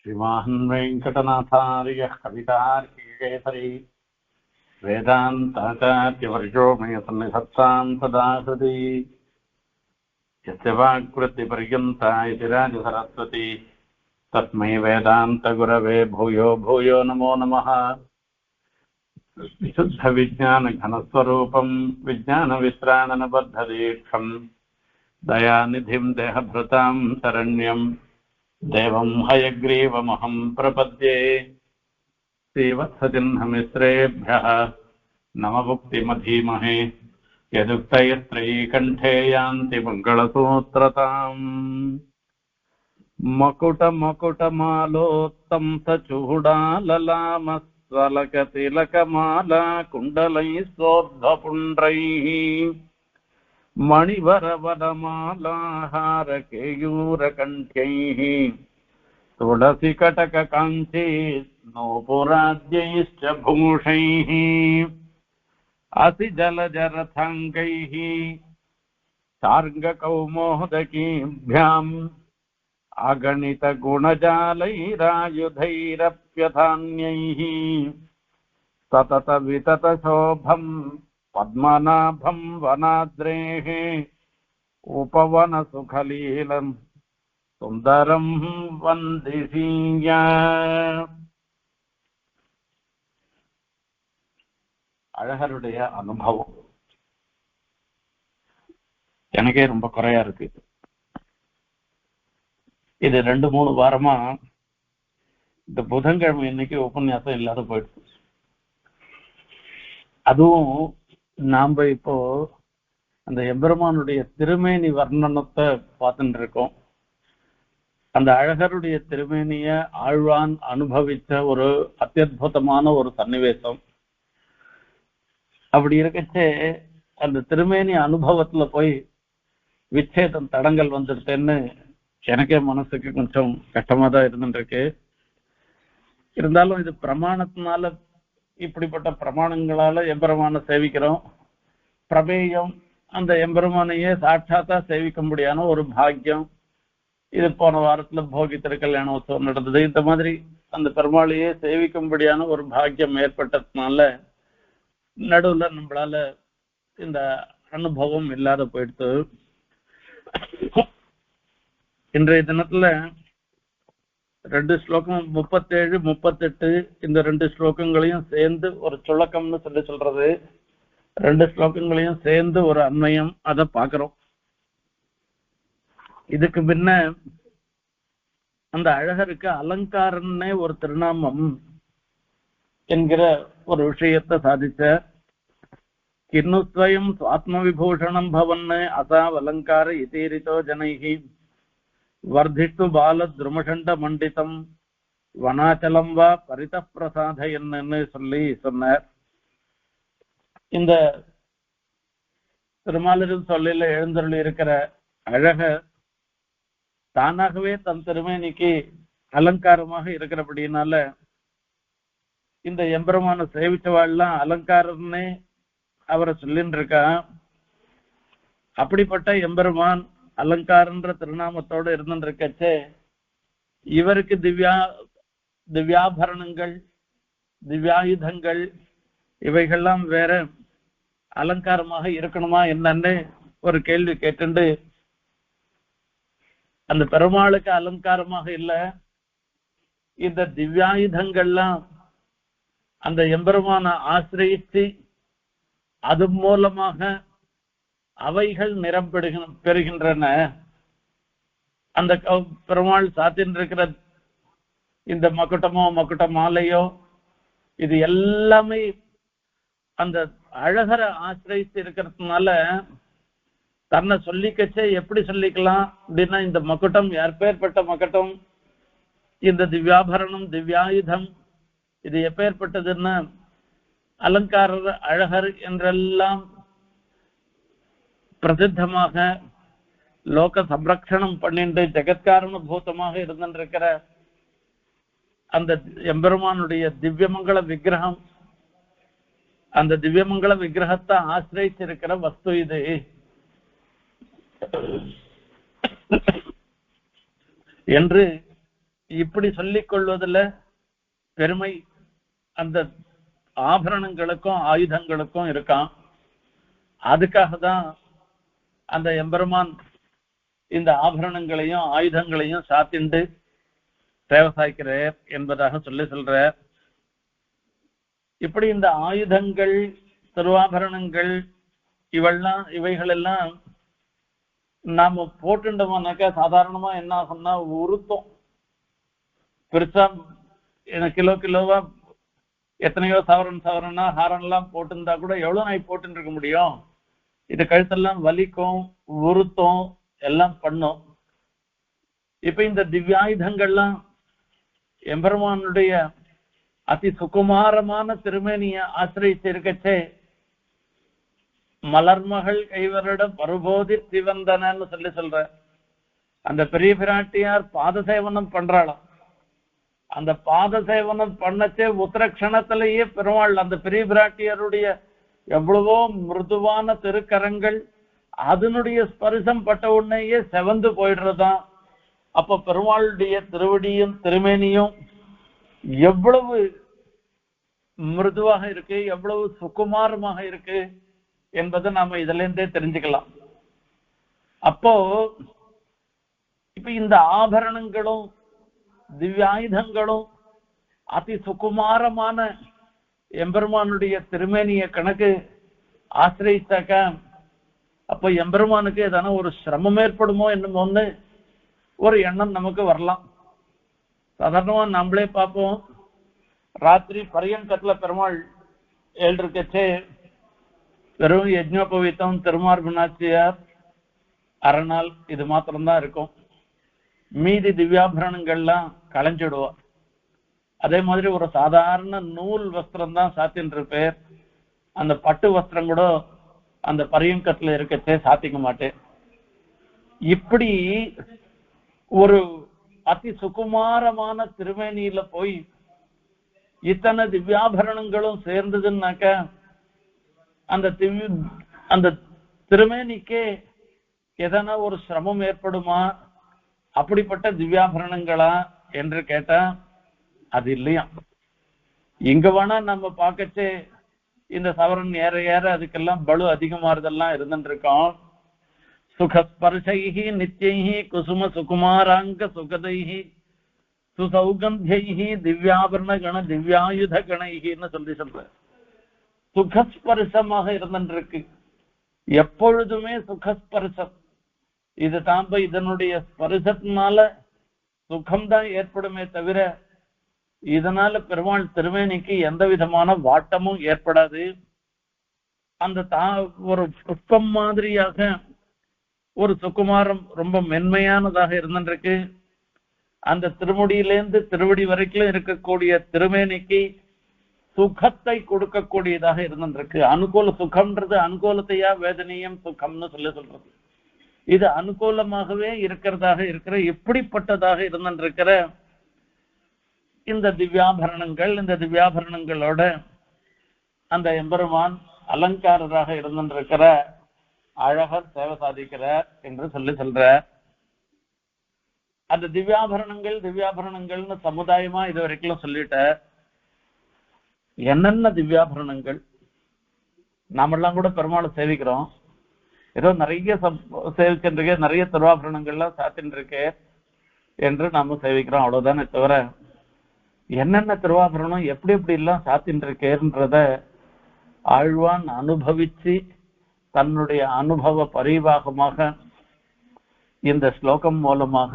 श्रीमान् वेङ्कटनाथार्यः कवितार्किकेसरी वेदान्ताचार्यवर्यो मे सन्निधत्तां सदा हृदि यस्य वाक्कृतिपर्यन्ता इति राजसरस्वती तस्मै वेदान्तगुरवे भूयो भूयो नमो नमः। विशुद्धविज्ञानघनस्वरूपं विज्ञानविश्राणनबद्धदीक्षं दयानिधिं देहभृतां शरण्यं देवं हयग्रीवमहं प्रपद्ये। श्रीवत्सचिह्नमिश्रेभ्यः नममुक्तिमधीमहे यदुक्तयस्त्रयीकण्ठे यान्ति मङ्गलसूत्रताम्। मकुटमकुटमालोत्तं सचूडाललामस्वलकतिलकमाला कुण्डलैः सोऽर्ध्वपुण्ड्रैः मणिवरवरमालाहारकेयूरकण्ठ्यैः तुलसीकटककाञ्ची नूपुराद्यैश्च भूषैः असिजलजरथाङ्गैः सार्ङ्गकौमोदकीभ्याम् अगणितगुणजालैरायुधैरप्यथान्यैः सततविततशोभम् पद्मनाभं वनाद्रेः उपवनसुखलीलम् सुन्दरं वन्दिसीय। அழகருடைய அனுபவம் எனக்கே ரொம்ப குறையா இருக்கு. இது 2-3 வாரமா இந்த புதன்கிழமை இன்னைக்கு உபன்யாசம் இல்லாத போயிடுச்சு. அதுவும் நாம இப்போ அந்த எம்பெருமானுடைய திருமேனி வர்ணனத்தை பார்த்துட்டு இருக்கோம். அந்த அழகருடைய திருமேனிய ஆழ்வான் அனுபவிச்ச ஒரு அத்தியுதமான ஒரு சன்னிவேசம். அப்படி இருக்கச்சே அந்த திருமேனி அனுபவத்துல போய் விச்சேதம் தடங்கள் வந்துருத்தேன்னு எனக்கே மனசுக்கு கொஞ்சம் கஷ்டமா தான் இருந்துருக்கு. இருந்தாலும் இது பிரமாணத்தினால, இப்படிப்பட்ட பிரமாணங்களால எம்பெருமான சேவிக்கிறோம். பிரமேயம் அந்த எம்பெருமானையே சாட்சாத்தா சேவிக்க முடியாத ஒரு பாக்கியம். இது போன வாரத்துல போகி திருக்கல்யாண உற்சவம் நடந்தது. இந்த மாதிரி அந்த பெருமாளையே சேவிக்கும்படியான ஒரு பாக்கியம் ஏற்பட்டதுனால நடுவுல நம்மளால இந்த அனுபவம் இல்லாத போயிடுத்து. இன்றைய தினத்துல 2 ஸ்லோகம் 37, 38 இந்த 2 ஸ்லோகங்களையும் சேர்ந்து ஒரு சுழக்கம்னு சொல்றது. 2 ஸ்லோகங்களையும் சேர்ந்து ஒரு அன்வயம் அதை பாக்குறோம். இதுக்கு முன்ன அந்த அழகருக்கு அலங்காரன்னே ஒரு திருநாமம் என்கிற ஒரு விஷயத்தை சாதிச்ச. கிண்ணுத்வயம் சுவாத்ம விபூஷணம் பவன்னு அசாவ் அலங்கார இதீரிதோ ஜனைஹி வர்திஷ்டு பால துருமசண்ட மண்டிதம் வனாச்சலம் வா பரித பிரசாதன்னு சொல்லி சொன்னார். இந்த திருமாலிரும் சொல்லில எழுந்தருளி இருக்கிற அழக தானாகவே தன் திருமேனிக்கு அலங்காரமாக இருக்கிறபடினால இந்த எம்பெருமான சேவிச்சவாள்லாம் அலங்காரம்னே அவரை சொல்லின்னு இருக்கா. அப்படிப்பட்ட எம்பெருமான் அலங்காரன்ற திருநாமத்தோடு இருந்துருக்கச்சே இவருக்கு திவ்யாபரணங்கள் திவ்யாயுதங்கள் இவைகள்லாம் வேற அலங்காரமாக இருக்கணுமா என்னன்னு ஒரு கேள்வி கேட்டுண்டு, அந்த பெருமாளுக்கு அலங்காரமாக இல்ல இந்த திவ்யாயுதங்கள்லாம் அந்த எம்பெருமான ஆசிரியிச்சு அது மூலமாக அவைகள் நிறம் பெறுகின்றன. அந்த பெருமாள் சாத்தின் இருக்கிற இந்த மகுட்டமோ மகுட்ட மாலையோ இது எல்லாமே அந்த அழகரை ஆசிரியிச்சு இருக்கிறதுனால தன்னை சொல்லிக்கச்சே எப்படி சொல்லிக்கலாம் அப்படின்னா, இந்த மகுட்டம் எப்பேற்பட்ட மகுட்டம், இந்த திவ்யாபரணம் திவ்யாயுதம் இது எப்பேற்பட்டதுன்னா அலங்காரர் அழகர் என்றெல்லாம் பிரசித்தமாக லோக சம்ரக்ஷணம் பண்ணிட்டு ஜெகத்காரண பூதமாக இருந்திருக்கிற அந்த எம்பெருமானுடைய திவ்யமங்கள விக்கிரகம், அந்த திவ்யமங்கள விக்கிரகத்தை ஆசிரியிச்சிருக்கிற வஸ்து இது என்று இப்படி சொல்லிக் கொள்வதில் பெருமை அந்த ஆபரணங்களுக்கும் ஆயுதங்களுக்கும் இருக்கான். அதுக்காக தான் அந்த எம்பெருமான் இந்த ஆபரணங்களையும் ஆயுதங்களையும் சாத்திண்டு சேவை சாய்க்கிறார் என்பதாக சொல்றார். இப்படி இந்த ஆயுதங்கள் திருவாபரணங்கள் இவைகள் எல்லாம் நாம போட்டுட்டோம்னாக்கா சாதாரணமா என்ன ஆகும்னா உருத்தம் பெருசா கிலோவா எத்தனையோ சவரனா ஹாரன்லாம் போட்டிருந்தா கூட எவ்வளவு நாய் போட்டுன்னு இருக்க முடியும்? இது கழுத்தெல்லாம் வலிக்கும், உருத்தம் எல்லாம் பண்ணும். இப்ப இந்த திவ்யாயுதங்கள்லாம் எம்பெருமானுடைய அதி சுகுமாரமான திருமேனிய ஆசிரியிச்சு இருக்கச்சே மலர்மகள் கைவரிடம் பருபோதி திவந்தனன்னு சொல்ற அந்த பெரிய பிராட்டியார் பாத சேவனம் பண்றாளாம். அந்த பாத சேவனம் பண்ணச்சே உத்தரக்ஷணத்திலேயே பெருமாள் அந்த பெரிய பிராட்டியாருடைய எவ்வளவோ மிருதுவான திருக்கரங்கள் அதனுடைய ஸ்பரிசம் பட்ட உடனேயே செவந்து போயிடுறதான். அப்ப பெருமாளுடைய திருவடியும் திருமேனியும் எவ்வளவு மிருதுவாக இருக்கு, எவ்வளவு சுகுமாரமாக இருக்கு என்பதை நாம இதுல இருந்தே தெரிஞ்சுக்கலாம். அப்போ இப்ப இந்த ஆபரணங்களும் திவ்யாயுதங்களும் அதி சுகுமாரமான எம்பெருமானுடைய திருமேனிய கணக்கு ஆசிரியிச்சாக்க அப்ப எம்பெருமானுக்கு ஏதான ஒரு சிரமம் ஏற்படுமோ என்னமோன்னு ஒரு எண்ணம் நமக்கு வரலாம். சாதாரணமா நம்மளே பார்ப்போம், ராத்திரி பரியங்கத்துல பெருமாள் ஏழ்ருக்கச்சே வெறும் யஜ்னோபவீத்தம் திருமார்பனாச்சியார் அரணால் இது மாத்திரம்தான் இருக்கும். மீதி திவ்யாபரணங்கள்லாம் களைஞ்சிடுவோம். அதே மாதிரி ஒரு சாதாரண நூல் வஸ்திரம் தான் சாத்தின்னு இருப்பேர். அந்த பட்டு வஸ்திரம் கூட அந்த பரியங்கத்துல இருக்கச்சே சாத்திக்க மாட்டேன். இப்படி ஒரு அதி சுகுமாரமான திருமேனியில போய் இத்தனை திவ்யாபரணங்களும் சேர்ந்ததுன்னாக்க அந்த திருமேனிக்கே எதனா ஒரு சிரமம் ஏற்படுமா? அப்படிப்பட்ட திவ்யாபரணங்களா என்று கேட்டா அது இல்லையா. இங்க வேணா நம்ம பார்க்கச்சே இந்த சவரன் ஏற ஏற அதுக்கெல்லாம் பலு அதிகமாறுதெல்லாம் இருந்துட்டு இருக்கோம். சுகஸ்பர்ஷைஹி நித்யைஹி குசும சுகுமாராங்க சுகதைஹி சுசௌகந்தியைஹி திவ்யாபரண கண திவ்யாயுத கணைஹின்னு சொல்ற சுகஸ்பர்சமாக இருந்துருக்கு. எப்பொழுதுமே சுகஸ்பர்சம். இது தாம்ப இதனுடைய ஸ்பர்சத்தினால சுகம்தான் ஏற்படுமே தவிர இதனால பெருமாள் திருமேனிக்கு எந்த விதமான வாட்டமும் ஏற்படாது. அந்த ஒரு புஷ்பம் மாதிரியாக ஒரு சுகுமாரம் ரொம்ப மென்மையானதாக இருந்துருக்கு. அந்த திருமுடியிலேருந்து திருவடி வரைக்கும் இருக்கக்கூடிய திருமேனிக்கு சுகத்தை கொடுக்கக்கூடியதாக இருந்துருக்கு. அனுகூல சுகம்ன்றது அனுகூலத்தையா வேதனையும் சுகம்னு சொல்றது. இது அனுகூலமாகவே இருக்கிறதாக இருக்கிற எப்படிப்பட்டதாக இருந்துருக்கிற இந்த திவ்யாபரணங்கள், இந்த திவ்யாபரணங்களோட அந்த எம்பெருமான் அலங்காரராக இருந்துருக்கிற அழகர் சேவை சாதிக்கிறார் என்று சொல்ற அந்த திவ்யாபரணங்கள்னு சமுதாயமா இது வரைக்கும் சொல்லிட்ட. என்னென்ன திவ்யாபரணங்கள் நாமெல்லாம் கூட பெருமாளை சேவிக்கிறோம். ஏதோ நிறைய சேவிச்சுருக்கு, நிறைய திருவாபரணங்கள்லாம் சாத்தின்னு இருக்கு என்று நாம சேவிக்கிறோம், அவ்வளவுதானே தவிர என்னென்ன திருவாபரணம் எப்படி எப்படி எல்லாம் சாத்தின்னு இருக்கேன்றத ஆழ்வான் அனுபவிச்சு தன்னுடைய அனுபவ பரிவாகமாக இந்த ஸ்லோகம் மூலமாக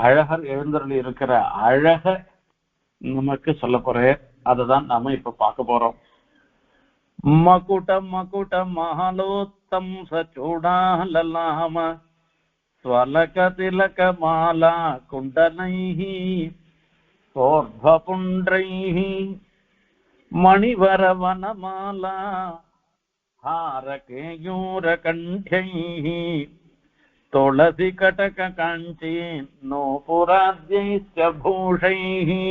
அழகர் எழுந்தருளி இருக்கிற அழக நமக்கு சொல்ல போறேன். அதுதான் நாம இப்ப பார்க்க போறோம். மகுடம் மகுடம் மஹலோத்தம் சூடாலலாம ஸ்வலக திலக மாலா குண்டலைஹி சோர்வபுண்ட்ரைஹி மணிவரவனமாலா ஹாரகேயூர கண்டைஹி துளசி கடக காஞ்சி நோபுராத்யைஸ்ச பூஷைஹி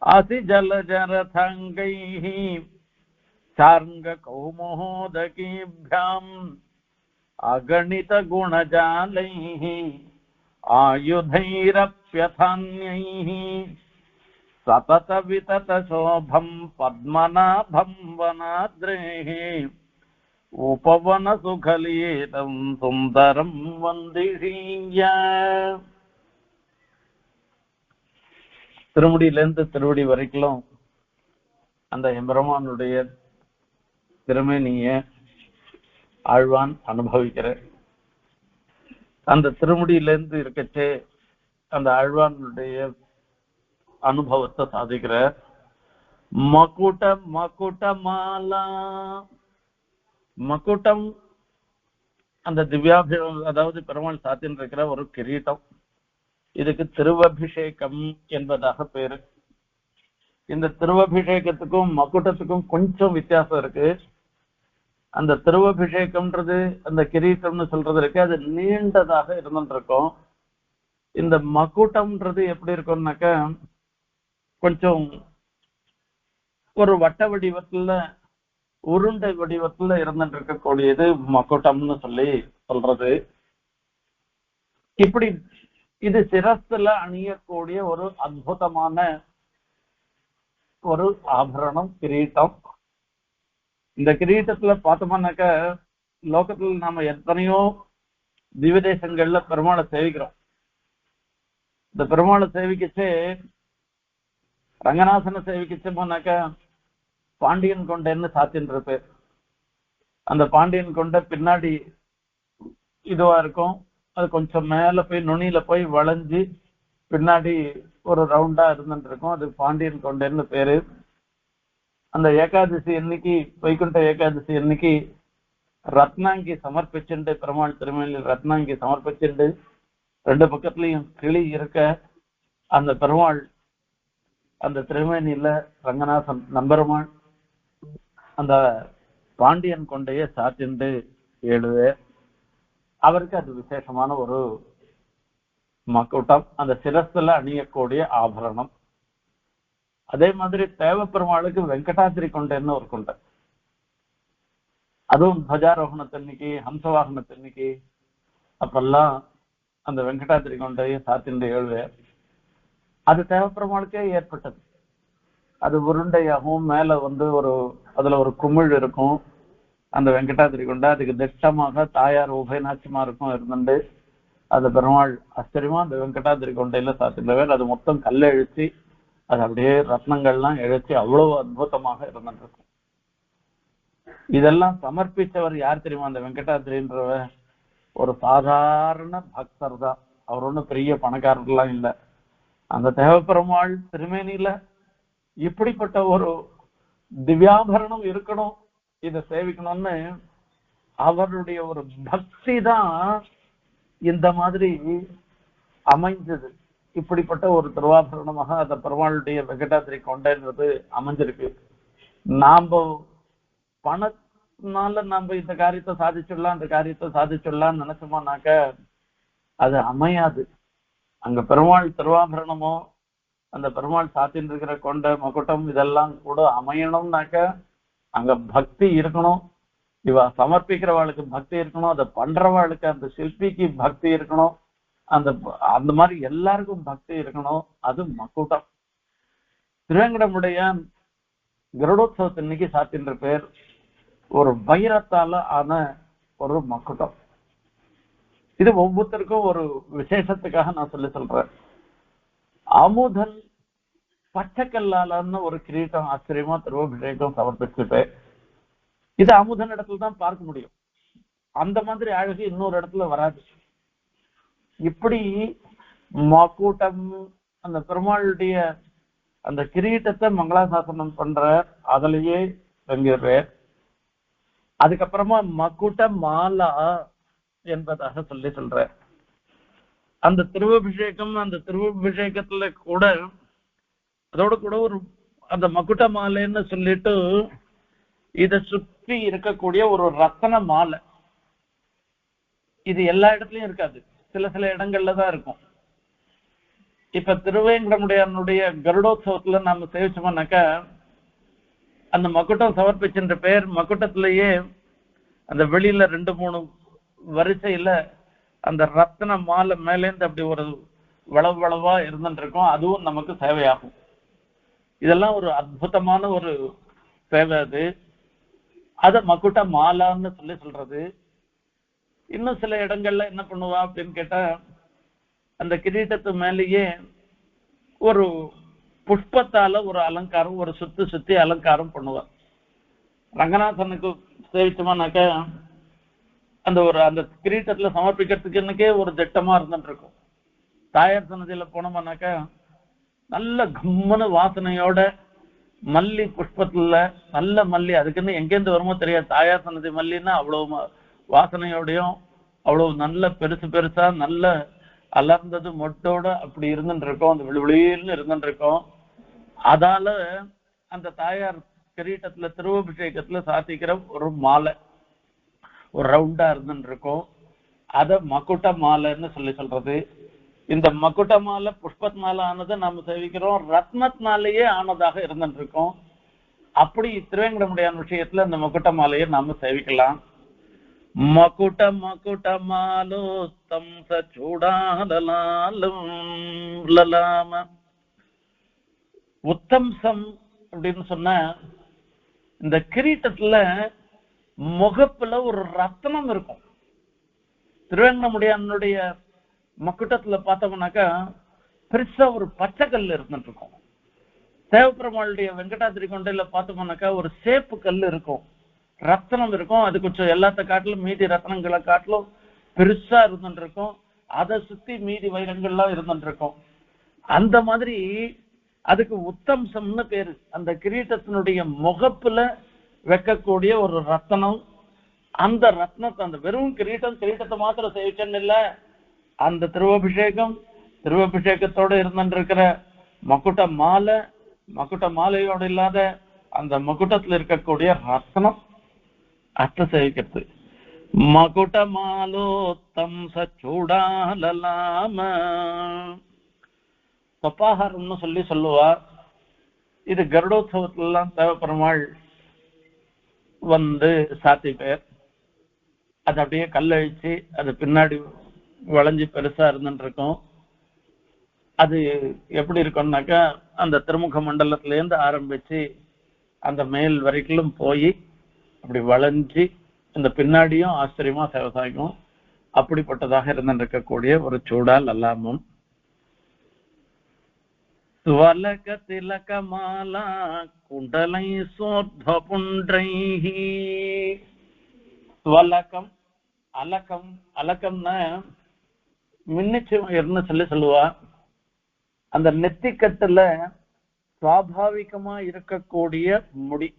அசிஜலஜரதங்கைஹி சார்ங்க கௌமோதகீभ्याम् அகணித குணஜாலைஹி आयुधैरप्यथान्यैः सतत वितत शोभं पद्मनाभं वनाद्रेः उपवन सुखलीतं सुंदरं वन्दिशीय. திருமுடியிலிருந்து திருவடி வரைக்கும் அந்த எம்பெருமானுடைய திருமேனிய ஆழ்வான் அனுபவிக்கிற அந்த திருமுடியிலிருந்து இருக்கச்சே அந்த ஆழ்வானுடைய அனுபவத்தை சாதிக்கிற மகுட மகுட மாலா. மகுட்டம் அந்த திவ்யாபிஷேகம், அதாவது பெருமாள் சாத்தின் இருக்கிற ஒரு கிரீட்டம். இதுக்கு திருவபிஷேகம் என்பதாக பேரு. இந்த திருவபிஷேகத்துக்கும் மகுட்டத்துக்கும் கொஞ்சம் வித்தியாசம் இருக்கு. அந்த திருவபிஷேகம்ன்றது அந்த கிரீட்டம்னு சொல்றது இருக்கு, அது நீண்டதாக இருந்துருக்கும். இந்த மகுட்டம்ன்றது எப்படி இருக்கும்னாக்க கொஞ்சம் ஒரு வட்ட வடிவத்துல உருண்டை வடிவத்துல இருந்துட்டு இருக்கக்கூடியது மகுட்டம்னு சொல்லி சொல்றது. இப்படி இது சிரஸ்ல அணியக்கூடிய ஒரு அற்புதமான ஒரு ஆபரணம் கிரீட்டம். இந்த கிரீட்டத்துல பார்த்தோம்னாக்க லோகத்துல நாம எத்தனையோ திவ்யதேசங்கள்ல பெருமாளை சேவிக்கிறோம். இந்த பெருமாளை சேவிக்கச்சே ரங்கநாதனை சேவிக்கச்சு போனாக்க பாண்டியன் கொண்டேன்னு சாத்தின்னு பேர். அந்த பாண்டியன் கொண்ட பின்னாடி இதுவா இருக்கும், அது கொஞ்சம் மேல போய் நுனியில போய் வளைஞ்சு பின்னாடி ஒரு ரவுண்டா இருந்துட்டு இருக்கும், அது பாண்டியன் கொண்டேன்னு பேரு. அந்த ஏகாதசி அன்னைக்கு, வைகுண்ட ஏகாதசி அன்னைக்கு ரத்னாங்கி சமர்ப்பிச்சுண்டு, பெருமாள் திருமேனியில் ரத்னாங்கி சமர்ப்பிச்சுண்டு ரெண்டு பக்கத்துலயும் கிளி இருக்க அந்த பெருமாள் அந்த திருமேனியில ரங்கநாதன் நம்பெருமாள் அந்த பாண்டியன் கொண்டைய சாத்திண்டு எழுது. அவருக்கு அது விசேஷமான ஒரு மகுட்டம், அந்த சிரஸ்ல அணியக்கூடிய ஆபரணம். அதே மாதிரி தேவ பெருமாளுக்கு வெங்கடாத்திரி கொண்டேன்னு ஒரு கொண்டை, அதுவும் துவஜாரோகணத்தன்னைக்கு ஹம்சவாகனத்தன்னைக்கு அப்பெல்லாம் அந்த வெங்கடாத்திரி கொண்டைய சாத்திண்டு எழுது. அது தேவ பெருமாளுக்கே ஏற்பட்டது. அது உருண்டையாகவும் மேல ஒரு அதுல ஒரு குமிழ் இருக்கும். அந்த வெங்கடாத்திரி கொண்டை அதுக்கு திட்டமாக தாயார் உபயநாச்சிமா இருக்கும் இருந்துட்டு அது பெருமாள் ஆச்சரியமா அந்த வெங்கடாத்திரி கொண்டையில சாத்தின்றவர். அது மொத்தம் கல்ல எழுச்சி அது அப்படியே ரத்னங்கள்லாம் எழுச்சி அவ்வளவு அற்புதமாக இருந்துட்டு இருக்கும். இதெல்லாம் சமர்ப்பிச்சவர் யார் தெரியுமா? அந்த வெங்கடாத்திரின்றவ ஒரு சாதாரண பக்தர் தான். அவர் ஒன்றும் பெரிய பணக்காரர்லாம் இல்லை. அந்த தேவப்பெருமாள் திருமேனியில இப்படிப்பட்ட ஒரு திவ்யாபரணம் இருக்கணும், இதை சேவிக்கணும்னு அவருடைய ஒரு பக்தி தான் இந்த மாதிரி அமைஞ்சது. இப்படிப்பட்ட ஒரு திருவாபரணமாக அந்த பெருமாளுடைய வெங்கடாத்திரி கொண்டது அமைஞ்சிருக்கு. நாம பணத்தினால நாம இந்த காரியத்தை சாதிச்சிடலாம் அந்த காரியத்தை சாதிச்சிடலாம்னு நினைச்சோமானாக்க அது அமையாது. அங்க பெருமாள் திருவாபரணமோ அந்த பெருமாள் சாத்தின்னு இருக்கிற கொண்ட மகுட்டம் இதெல்லாம் கூட அமையணும்னாக்க அங்க பக்தி இருக்கணும். இவ சமர்ப்பிக்கிறவாளுக்கு பக்தி இருக்கணும், அதை பண்றவாளுக்கு அந்த சிற்பிக்கு பக்தி இருக்கணும், அந்த மாதிரி எல்லாருக்கும் பக்தி இருக்கணும். அது மகுட்டம். திருவேங்கடமுடைய கருடோத்சவத்தின்னைக்கு சாத்தின்ற பேர் ஒரு வைரத்தால ஆன ஒரு மகுட்டம். இது ஒவ்வொருத்தருக்கும் ஒரு விசேஷத்துக்காக நான் சொல்றேன். அமுதன் பச்சைக்கல்லாலன்னு ஒரு கிரீட்டம் ஆச்சரியமா திருவபிஷேகம் சமர்ப்பிச்சுட்டு இது அமுதன் இடத்துல தான் பார்க்க முடியும். அந்த மாதிரி அழகு இன்னொரு இடத்துல வராது. இப்படி மகுட்டம் அந்த பெருமாளுடைய அந்த கிரீட்டத்தை மங்களாசாசனம் பண்ற அதுலயே தங்கிடுறார். அதுக்கப்புறமா மகுட மாலா என்பதாக சொல்ற அந்த திருவபிஷேகம், அந்த திருவபிஷேகத்துல கூட அதோட கூட ஒரு அந்த மகுட மாலைன்னு சொல்லிட்டு இதை சுற்றி இருக்கக்கூடிய ஒரு ரத்தன மாலை. இது எல்லா இடத்துலயும் இருக்காது, சில சில இடங்கள்ல தான் இருக்கும். இப்ப திருவேங்கடமுடையானுடைய கருடோத்சவத்துல நாம சேவிச்சோம்னாக்கா அந்த மகுட்டம் சமர்ப்பிச்சுன்ற பேர் மகுட்டத்திலேயே அந்த வெளியில 2-3 வரிசையில அந்த ரத்ன மாலை மேலேந்து அப்படி ஒரு வளவு வளவா இருந்துட்டு இருக்கும், அதுவும் நமக்கு சேவையாகும். இதெல்லாம் ஒரு அற்புதமான ஒரு சேவை. அது அத மக்குட்ட மாலான்னு சொல்றது. இன்னும் சில இடங்கள்ல என்ன பண்ணுவா அப்படின்னு கேட்டா, அந்த கிரீட்டத்து மேலேயே ஒரு புஷ்பத்தால ஒரு அலங்காரம், ஒரு சுத்தி அலங்காரம் பண்ணுவா. ரங்கநாதனுக்கு சேவிச்சோமானாக்க அந்த கிரீட்டத்துல சமர்ப்பிக்கிறதுக்குன்னே ஒரு திட்டமா இருந்துட்டு இருக்கும். தாயார் சன்னதியில போனோம்னாக்கா நல்ல கம்மனு வாசனையோட மல்லி புஷ்பத்துல நல்ல மல்லி, அதுக்குன்னு எங்கேருந்து வருமோ தெரியாது, தாயார் சன்னதி மல்லின்னா அவ்வளவு வாசனையோடையும் அவ்வளவு நல்ல பெருசு பெருசா நல்ல அலர்ந்தது மொட்டோட அப்படி இருந்துட்டு இருக்கோம், அந்த விழுவிழின்னு இருந்துட்டு இருக்கோம். அதால அந்த தாயார் கிரீட்டத்துல திருவபிஷேகத்துல சாத்திக்கிற ஒரு மாலை ஒரு ரவுண்டா இருந்துட்டு இருக்கும், அத மக்குட்ட மாலைன்னு சொல்றது. இந்த மக்குட்ட மாலை புஷ்பத்னால ஆனதை நாம சேவிக்கிறோம், ரத்னத்னாலேயே ஆனதாக இருந்துட்டு இருக்கோம். அப்படி திருவேங்கடமுடியான் விஷயத்துல இந்த மக்குட்ட மாலையை நாம சேவிக்கலாம். மக்குட்ட மக்குட்ட மாலோ தம் சூடாலும் உத்தம்சம் அப்படின்னு சொன்ன இந்த கிரீட்டத்துல முகப்புல ஒரு ரத்னம் இருக்கும். திருவேங்கடமுடியானுடைய மக்குட்டத்துல பார்த்தோம்னாக்கா பெருசா ஒரு பச்சை கல் இருந்துட்டு இருக்கும். தேவப்பெருமாளுடைய வெங்கடாத்திரி கொண்டையில பார்த்தோம்னாக்கா ஒரு சேப்பு கல் இருக்கும், ரத்னம் இருக்கும். அது கொஞ்சம் எல்லாத்த காட்டிலும் மீதி ரத்னங்களை காட்டிலும் பெருசா இருந்துட்டு இருக்கும். அதை சுத்தி மீதி வைரங்கள்லாம் இருந்துட்டு இருக்கும். அந்த மாதிரி அதுக்கு உத்தம்சம்னு பேரு. அந்த கிரீட்டத்தினுடைய முகப்புல வைக்கக்கூடிய ஒரு ரத்னம். அந்த ரத்னத்தை, அந்த வெறும் கிரீட்டத்தை மாத்திரம் சேவிச்சன்னு இல்ல, அந்த திருவபிஷேகத்தோட இருந்துட்டு இருக்கிற மக்குட்ட மாலையோடு இல்லாத அந்த மக்குட்டத்துல இருக்கக்கூடிய ரத்னம் அர்த்த சேவிக்கிறது. மகுட மாலோத்தம் சூடாலலாம தொப்பாகாரம்னு சொல்லுவா. இது கருடோத்சவத்துல எல்லாம் தேவப்பெருமாள் வந்து சாத்தி பேர் அது அப்படியே கல்லழிச்சு அது பின்னாடி வளைஞ்சு பெருசா இருந்துட்டு இருக்கும். அது எப்படி இருக்கும்னாக்கா அந்த திருமுக மண்டலத்துல இருந்து ஆரம்பிச்சு அந்த மேல் வரைக்கும் போய் அப்படி வளைஞ்சு இந்த பின்னாடியும் ஆச்சரியமா விவசாயம் அப்படிப்பட்டதாக இருந்துட்டு இருக்கக்கூடிய ஒரு சூடால் அல்லாமும். சுவலக திலக மாலா குண்டலை சோர்த புன்றை. சுவலகம் அலக்கம்னா மின்னிச்சு சொல்லுவா. அந்த நெத்திக்கட்டுல சுவாபாவிகமா இருக்கக்கூடிய முடி,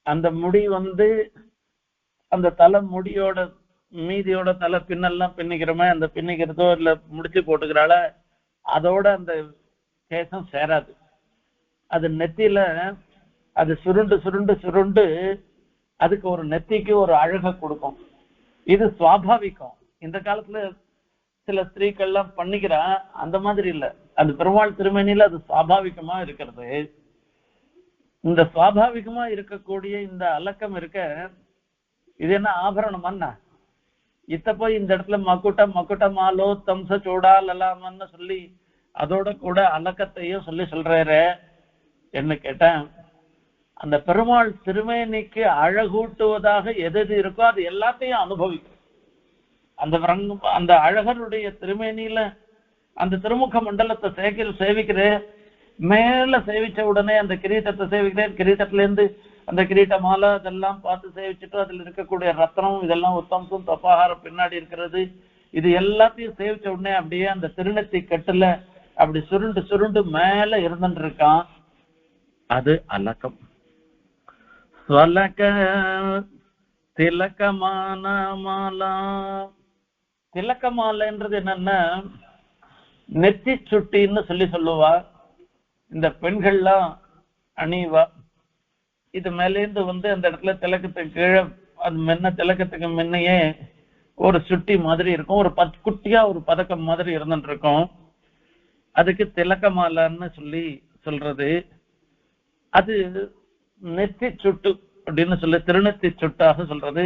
அந்த முடி அந்த தலை முடியோட மீதியோட தலை பின்னெல்லாம் பின்னிக்கிறோமே, அந்த பின்னிக்கிறதோ இல்ல முடிச்சு போட்டுக்கிறாள, அதோட அந்த கேசம் சேராது. அது நெத்தியில அது சுருண்டு சுருண்டு சுருண்டு அதுக்கு ஒரு நெத்திக்கு ஒரு அழகை கொடுக்கும். இது சுவாபாவிகம். இந்த காலத்துல சில ஸ்திரீக்கள்லாம் பண்ணிக்கிறா, அந்த மாதிரி இல்ல. அது பெருமாள் திருமேனியில அது சுவாபாவிகமா இருக்கிறது. இந்த சுவாபாவிகமா இருக்கக்கூடிய இந்த அலக்கம் இருக்க, இது என்ன ஆபரணம் அண்ணா? இத்த போய் இந்த இடத்துல மக்குட்ட மாலோ தம்ச சூடால் அல்லாமன்னு சொல்லி அதோட கூட அலக்கத்தையும் சொல்றாரு. என்ன கேட்டேன், அந்த பெருமாள் திருமேனிக்கு அழகூட்டுவதாக எது இருக்கோ அது எல்லாத்தையும் அனுபவிக்கும். அந்த அழகருடைய திருமேனியில அந்த திருமுக மண்டலத்தை சேவிக்கிறேன். மேல சேவிச்ச உடனே அந்த கிரீட்டத்தை சேவிக்கிறேன். கிரீட்டத்துல இருந்து அந்த கிரீட்ட மாலை அதெல்லாம் பார்த்து சேவிச்சுட்டு அதுல இருக்கக்கூடிய ரத்னம் இதெல்லாம் உத்தம்சம் தொப்பாகாரம் பின்னாடி இருக்கிறது, இது எல்லாத்தையும் சேவிச்ச உடனே அப்படியே அந்த திருநெத்தி கட்டுல அப்படி சுருண்டு சுருண்டு மேல இருந்துட்டு இருக்கான். அது அலக்கம். திலக்கமான மாலா. திலக்க மாலைன்றது என்னன்னா நெத்தி சுட்டின்னு சொல்லுவா. இந்த பெண்கள்லாம் அணிவா. இது மேலேந்து அந்த இடத்துல திலக்கத்துக்கு கீழே அது திலக்கத்துக்கு முன்னையே ஒரு சுட்டி மாதிரி இருக்கும், ஒரு குட்டியா ஒரு பதக்கம் மாதிரி இருந்துட்டு இருக்கும். அதுக்கு திலக்க மாலைன்னு சொல்றது. அது நெத்தி சுட்டு அப்படின்னு திருநெத்தி சுட்டாக சொல்றது.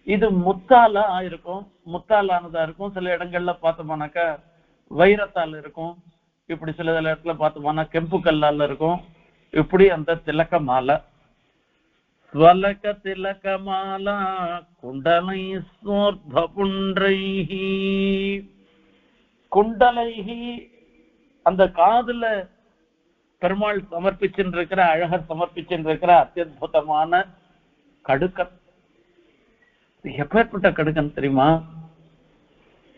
இது முத்தாலா இருக்கும், முத்தாலானதா இருக்கும். சில இடங்கள்ல பார்த்தோம்னாக்கா வைரத்தால் இருக்கும், இப்படி சில இடத்துல பார்த்தோம்னா கெம்பு கல்லால இருக்கும். இப்படி அந்த திலக்க மாலை ஸ்வலக திலக மாலா குண்டலை ஸ்வர்த புன்றைஹி. குண்டலைஹி அந்த காதுல பெருமாள் சமர்ப்பிச்சுருக்கிற, அழகர் சமர்ப்பிச்சுருக்கிற அத்தியுதமான கடுக்கன். எப்பேற்பட்ட கடுக்கன் தெரியுமா?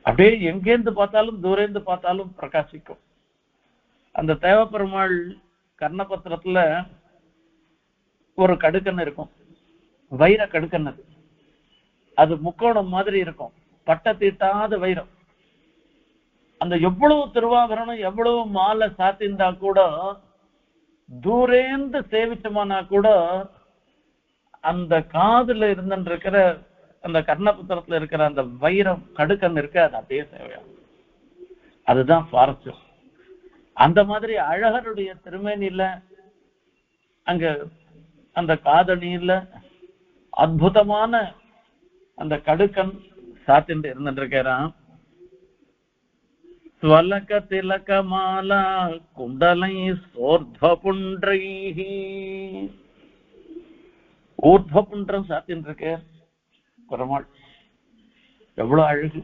அப்படியே எங்கேந்து பார்த்தாலும் தூரேந்து பார்த்தாலும் பிரகாசிக்கும். அந்த தேவப்பெருமாள் கர்ணபத்திரத்துல ஒரு கடுக்கன் இருக்கும், வைர கடுக்கன். அது முக்கோணம் மாதிரி இருக்கும், பட்ட தீட்டாத வைரம். அந்த எவ்வளவு திருவாபரணம் எவ்வளவு மாலை சாத்திந்தா கூட, தூரேந்து சேவிச்சமானா கூட, அந்த காதுல இருந்துருக்கிற அந்த கர்ணபத்திரத்துல இருக்கிற அந்த வைரம் கடுக்கன் இருக்கு, அது அப்படியே சேவையாகும். அதுதான் சுவாரஸ்யம். அந்த மாதிரி அழகருடைய திருமேனியில அங்க அந்த காதணியில அற்புதமான அந்த கடுக்கன் சாத்திண்டு இருந்துருக்கிறான். ஸ்வலக திலக மாலா குண்டலை சோர்த்வ புன்றைஹி. ஊர்த்வ புன்றம் சாத்தின்னு இருக்க பெருமாள், எவ்வளவு அழகு!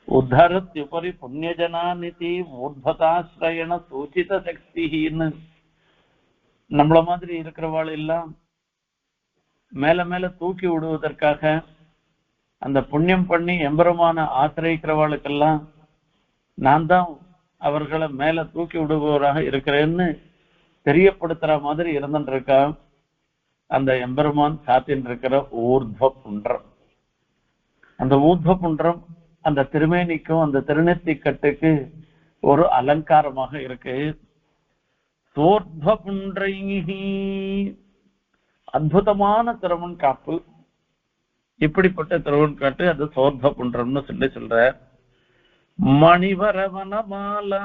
உத்தரத்யுபரி புண்ணியஜனாநிதி ஊர்த்வதாஸ்ரயண சூச்சித சக்தின்னு. நம்மள மாதிரி இருக்கிறவாள் எல்லாம் மேல மேல தூக்கி விடுவதற்காக அந்த புண்ணியம் பண்ணி எம்பெருமான ஆசிரியக்கிறவாளுக்கெல்லாம் நான் தான் அவர்களை மேல தூக்கி விடுபவராக இருக்கிறேன்னு தெரியப்படுத்துற மாதிரி இருந்துருக்கா அந்த எம்பெருமான் சாத்தின் இருக்கிற ஊர்த்வ புன்றம். அந்த ஊர்த்வ புன்றம் அந்த திருமேனிக்கும் அந்த திருநெத்தி கட்டுக்கு ஒரு அலங்காரமாக இருக்கு. சோர்த்வ புன்றைஹி, அற்புதமான திருவன் காப்பு. இப்படிப்பட்ட திருவன் காட்டு அது சோர்த்வ புன்றம்னு சொல்ற. மணிவரவன மாலா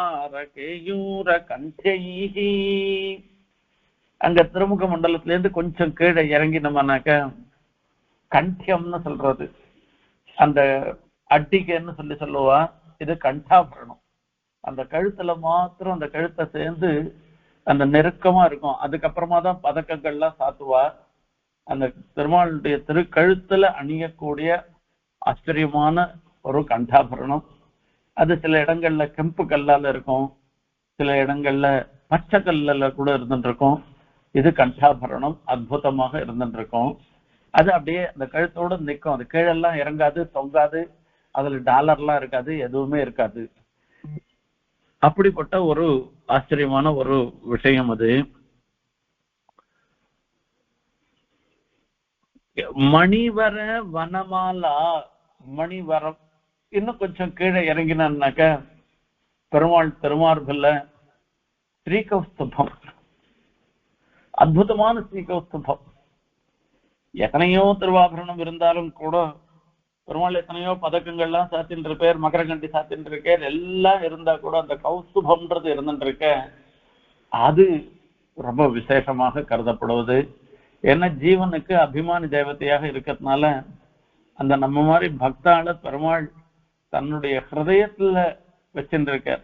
ஆரகேயூர கண்டைஹி. அங்க திருமுக மண்டலத்துல இருந்து கொஞ்சம் கீழே இறங்கினோம்னாக்க கண்டியம்னு சொல்றது, அந்த அட்டிகைன்னு சொல்லுவா. இது கண்டாபரணம். அந்த கழுத்துல மாத்திரம் அந்த கழுத்தை சேர்ந்து அந்த நெருக்கமா இருக்கும். அதுக்கப்புறமா தான் பதக்கங்கள்லாம் சாத்துவா. அந்த பெருமாளுடைய திருக்கழுத்துல அணியக்கூடிய ஆச்சரியமான ஒரு கண்டாபரணம். அது சில இடங்கள்ல கெம்பு கல்லால இருக்கும், சில இடங்கள்ல பச்சை கல்ல கூட இருந்துட்டு இருக்கும். இது கண்டாபரணம் அற்புதமாக இருந்துட்டு இருக்கும். அது அப்படியே அந்த கழுத்தோட நிற்கும், அது கீழெல்லாம் இறங்காது, தொங்காது, அதுல டாலர்லாம் இருக்காது, எதுவுமே இருக்காது. அப்படிப்பட்ட ஒரு ஆச்சரியமான ஒரு விஷயம் அது. மணிவர வனமாலா, மணிவரம். இன்னும் கொஞ்சம் கீழே இறங்கினாக்க பெருமாள் திருமார்புல ஸ்ரீகௌஸ்துபம், அற்புதமான ஸ்ரீகௌஸ்துபம். எத்தனையோ திருவாபரணம் இருந்தாலும் கூட பெருமாள் எத்தனையோ பதக்கங்கள்லாம் சாத்தின்னு இருப்பேர், மகரகண்டி சாத்தின்னு இருக்கார், எல்லாம் இருந்தா கூட அந்த கௌஸ்துபம்ன்றது இருந்துட்டு இருக்க, அது ரொம்ப விசேஷமாக கருதப்படுவது. ஏன்னா ஜீவனுக்கு அபிமானி தேவதையாக இருக்கிறதுனால அந்த நம்ம மாதிரி பக்தால பெருமாள் தன்னுடைய ஹிருதயத்துல வச்சுட்டு இருக்கார்.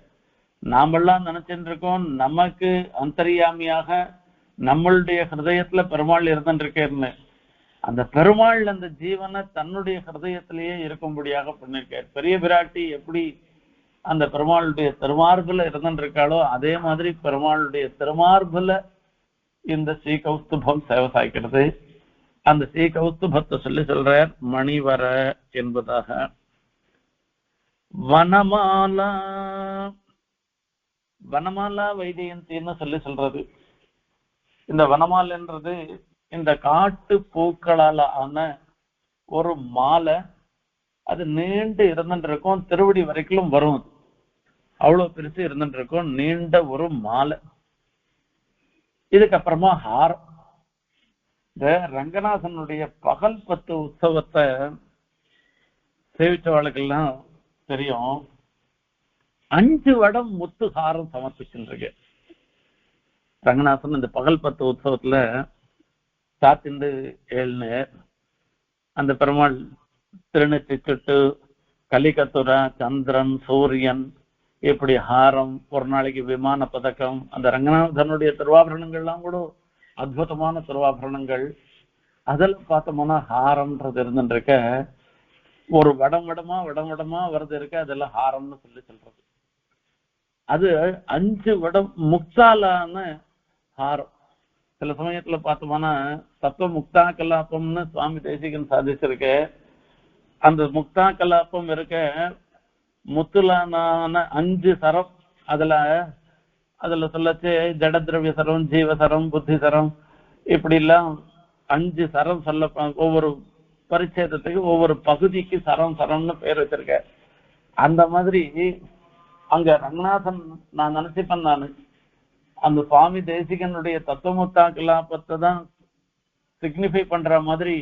நாமெல்லாம் நினைச்சுட்டு இருக்கோம் நமக்கு அந்தரியாமியாக நம்மளுடைய ஹிருதயத்துல பெருமாள் இருந்துட்டு இருக்கேன்னு. அந்த பெருமாள் அந்த ஜீவனை தன்னுடைய ஹிருதயத்திலேயே இருக்கும்படியாக பண்ணிருக்கார். பெரிய பிராட்டி எப்படி அந்த பெருமாளுடைய திருமார்புல இருந்துட்டு இருக்காளோ அதே மாதிரி பெருமாளுடைய திருமார்புல இந்த ஸ்ரீகௌஸ்துபம் சேவை சாய்க்கிறது. அந்த ஸ்ரீகௌஸ்துபத்தை சொல்றார் மணிவர என்பதாக. வனமாலா, வனமாலா வைஜெயந்தின்னு சொல்றது. இந்த வனமாலன்றது இந்த காட்டு பூக்களால ஆன ஒரு மாலை. அது நீண்டு இருந்துட்டு இருக்கும், திருவடி வரைக்கும் வரும், அவ்வளவு பெருசு இருந்துட்டு இருக்கும், நீண்ட ஒரு மாலை. இதுக்கப்புறமா ஹாரம். இந்த ரங்கநாதனுடைய பகல் 10 உற்சவத்தை சேவிச்சவாளுக்கெல்லாம் தெரியும். 5 வடம் முத்து ஹாரம் சமர்ப்பிச்சுருக்கு ரங்கநாதன். இந்த பகல் 10 உற்சவத்துல சாத்திண்டு 7 அந்த பெருமாள் திருநெற்றி சுட்டு, கலிகத்துரா, சந்திரன், சூரியன், இப்படி ஹாரம், ஒரு நாளைக்கு விமான பதக்கம், அந்த ரங்கநாதனுடைய திருவாபரணங்கள்லாம் கூட அற்புதமான திருவாபரணங்கள். அதில் பார்த்தோம்னா ஹாரம்ன்றது இருந்துருக்க, ஒரு வடம் வடமா வருது இருக்க, அதெல்லாம் ஹாரம்னு சொல்றது. அது 5 வடம் முக்தாலான ஹாரம். சில சமயத்துல பார்த்தோம்னா தத்துவ முக்தா கலாபம்னு சுவாமி தேசிகன் சாதிச்சிருக்க, அந்த முக்தா கலாபம் இருக்க முத்துலான 5 சரம். அதுல சொல்லச்சு ஜடதிரவிய சரம், ஜீவசரம், புத்தி சரம், இப்படி எல்லாம் 5 சரம் சொல்ல. ஒவ்வொரு பரிச்சேதத்துக்கு ஒவ்வொரு பகுதிக்கு சரம்னு பேர் வச்சிருக்க. அந்த மாதிரி அங்க ரங்கநாதன் நான் நினைச்சுப்பேன். நானு அந்த சுவாமி தேசிகனுடைய தத்துவமுத்தா கலாபத்தை தான் சிக்னிஃபை பண்ற மாதிரி,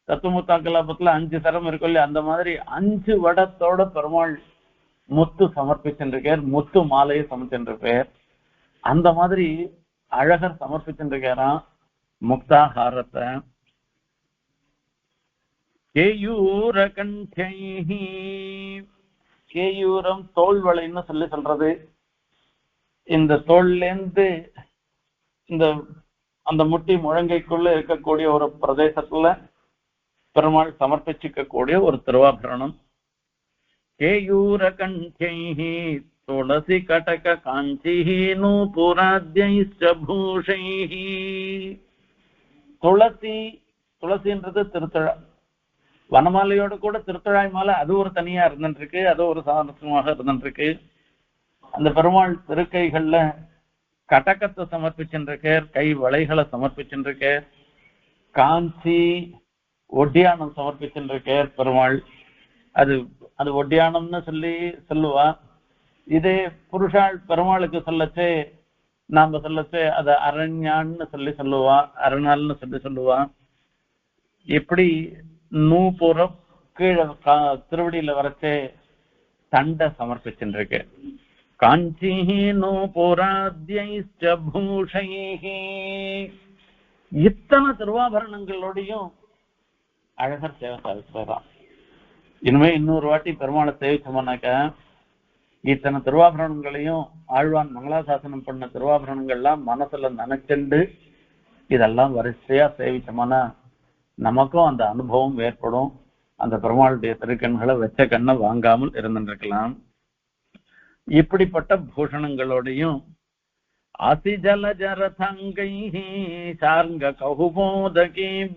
தத்துவமுத்தா கலாபத்துல 5 சரம் இருக்கும் இல்லையா, அந்த மாதிரி 5 வடத்தோட பெருமாள் முத்து சமர்ப்பிச்சுருக்கார், முத்து மாலையை சமைச்சுருப்பார். அந்த மாதிரி அழகர் சமர்ப்பிச்சுருக்காராம் முக்தாஹாரத்தை. கேயூர கண்டைஹி, கேயூரம் தோல்வளைன்னு சொல்றது. இந்த தோல்லேந்து இந்த அந்த முட்டி முழங்கைக்குள்ள இருக்கக்கூடிய ஒரு பிரதேசத்துல பெருமாள் சமர்ப்பிச்சுக்க கூடிய ஒரு திருவாபரணம். கேயூர கண்டைஹி துளசி கடக காஞ்சிஹி நூபுராத்யைஸ்ச பூஷைஹி. துளசின்றது திருத்தழா, வனமாலையோட கூட திருத்தழாய் மாலை அது ஒரு தனியா இருந்துருக்கு, அது ஒரு சாரசமாக இருந்துருக்கு. அந்த பெருமாள் திருக்கைகள்ல கடகத்தை சமர்ப்பிச்சுருக்கார், கை வளைகளை சமர்ப்பிச்சுருக்கார், காஞ்சி ஒட்டியானம் சமர்ப்பிச்சுருக்கார் பெருமாள். அது ஒட்டியானம்னு சொல்லுவா. இதே புருஷாள் பெருமாளுக்கு சொல்லச்சே நாம சொல்லச்சே அதை அரண்யான்னு சொல்லுவா, அரணால்னு சொல்லுவா. எப்படி நூபுரம் கீழே திருவடியில வரைச்சே தண்டை சமர்ப்பிச்சுருக்கு. காஞ்சி நூபுராத்யைஸ்ச பூஷைஹி. இத்தனை திருவாபரணங்களோடையும் அழகர் சேவை சாதிச்சாராம். இனிமே இன்னொரு வாட்டி பெருமாளை சேவிச்சோம்னாக்க இத்தனை திருவாபரணங்களையும் ஆழ்வான் மங்களாசாசனம் பண்ண திருவாபரணங்கள்லாம் மனசுல நினைச்சுண்டு இதெல்லாம் வரிசையா சேவிச்சோம்னா நமக்கும் அந்த அனுபவம் ஏற்படும். அந்த பெருமாளுடைய திருக்கண்களை வெச்ச கண்ணை வாங்காமல் இருந்திருக்கலாம். இப்படிப்பட்ட பூஷணங்களோடையும் அசிஜல ஜரதங்கை சார்ங்க கௌமோதகீப்யாம்,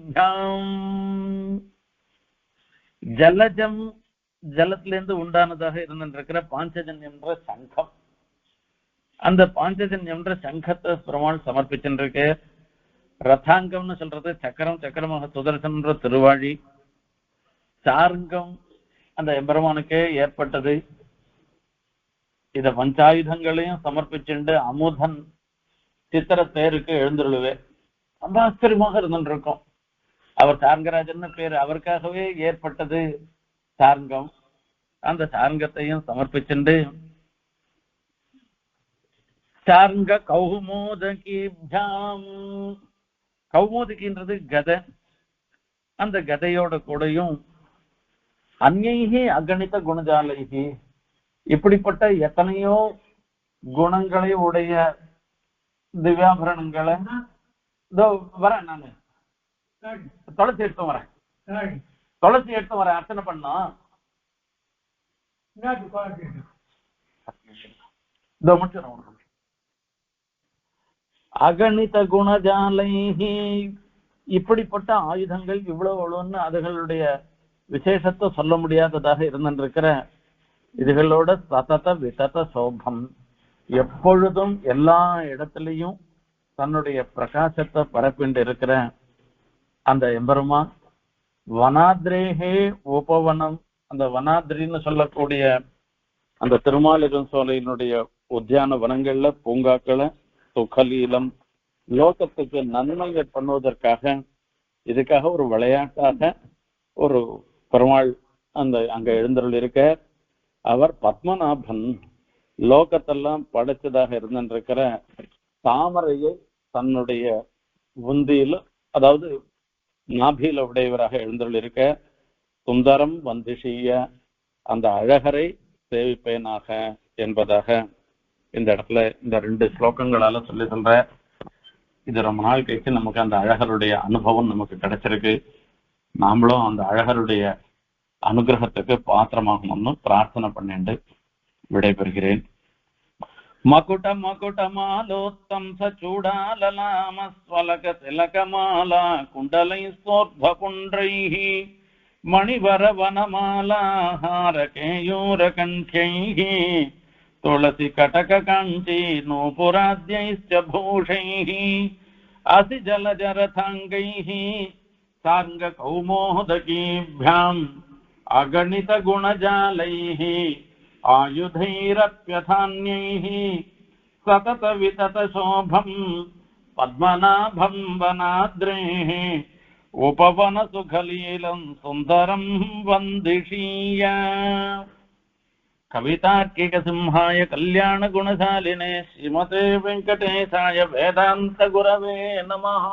ஜலத்திலிருந்து உண்டானதாக இருந்திருக்கிற பாஞ்சஜன்யம்ன்ற சங்கம். அந்த பாஞ்சஜன்யம்ன்ற சங்கத்தை பெருமாள் சமர்ப்பிச்சுருக்கு. ரதாங்கம்னு சொல்றது சக்கரமாக சுதர்சன்ற திருவாழி. சார்கம் அந்த எம்பெருமானுக்கே ஏற்பட்டது. இத பஞ்சாயுதங்களையும் சமர்ப்பிச்சுண்டு அமுதன் சித்திர தேருக்கு எழுந்துருவே. ரொம்ப ஆச்சரியமாக இருந்துருக்கும். அவர் சார்ங்கராஜன் பேரு, அவருக்காகவே ஏற்பட்டது சார்கம். அந்த சார்ங்கத்தையும் சமர்ப்பிச்சுண்டு சார்ங்க கௌமோதகீப்யாம், கௌமோதிக்கின்றது கதை. அந்த கதையோட கூடயும் அந்நைஹி அகணித குணஜாலைஹி, இப்படிப்பட்ட எத்தனையோ குணங்களை உடைய திவ்யாபரணங்களை வரேன். நானு துளசி எடுத்து வரேன். அர்ச்சனை பண்ணா அகணித குணஜாலைஹி, இப்படிப்பட்ட ஆயுதங்கள் இவ்வளவுன்னு அதுகளுடைய விசேஷத்தை சொல்ல முடியாததாக இருந்திருக்கிற இதுகளோட சதத விதத சோபம், எப்பொழுதும் எல்லா இடத்திலையும் தன்னுடைய பிரகாசத்தை பரப்பிண்டு இருக்கிற அந்த எம்பெருமான் வனாத்ரேகே உபவனம், அந்த வனாத்ரின்னு சொல்லக்கூடிய அந்த திருமாலிரும் சோலையினுடைய உத்தியான வனங்கள்ல பூங்காக்களை சுகலீலம் லோகத்துக்கு நன்மையை பண்ணுவதற்காக, இதுக்காக ஒரு விளையாட்டாக ஒரு பெருமாள் அங்க எழுந்தருள் இருக்க. அவர் பத்மநாபன், லோகத்தெல்லாம் படைச்சதாக இருந்திருக்கிற தாமரையை தன்னுடைய உந்தியில, அதாவது நாபியில உடையவராக எழுந்தருளிருக்க சுந்தரம் வந்திஷீய அந்த அழகரை சேவிப்பேனாக என்பதாக இந்த இடத்துல இந்த 2 ஸ்லோகங்களால சொல்ற. இது ரொம்ப நாள் கழிச்சு நமக்கு அந்த அழகருடைய அனுபவம் நமக்கு கிடைச்சிருக்கு. நாமளும் அந்த அழகருடைய அனுகிரகத்துக்கு பாத்திரமாகணும்னு பிரார்த்தனை பண்ணிட்டு விடைபெறுகிறேன். மகுட மகுடமாலோத்தம் சூடாலலாமஸ்வலக திலகமாலா குண்டலை சோர்ப புன்றைஹி மணிவர வனமாலா ஹாரகேயூர கண்டைஹி துளசி கடக காஞ்சி நூபுராத்யைஸ்ச பூஷைஹி அசி ஜலஜரதாங்கைஹி சாங்க கௌமோதகீभ्याम् அகணித குணஜாலைஹி ஆயுதைரப்யதான்யைः சதத விதத சோபம் பத்மநாபம் வனாத்ரேः உபவன சுகலீலம் சுந்தரம் வந்திஷீய. கவிதார்க்கிக சிம்ஹாய கல்யாண குணசாலினே ஸ்ரீமதே வெங்கடேசாய வேதாந்த குரவே நமஹ.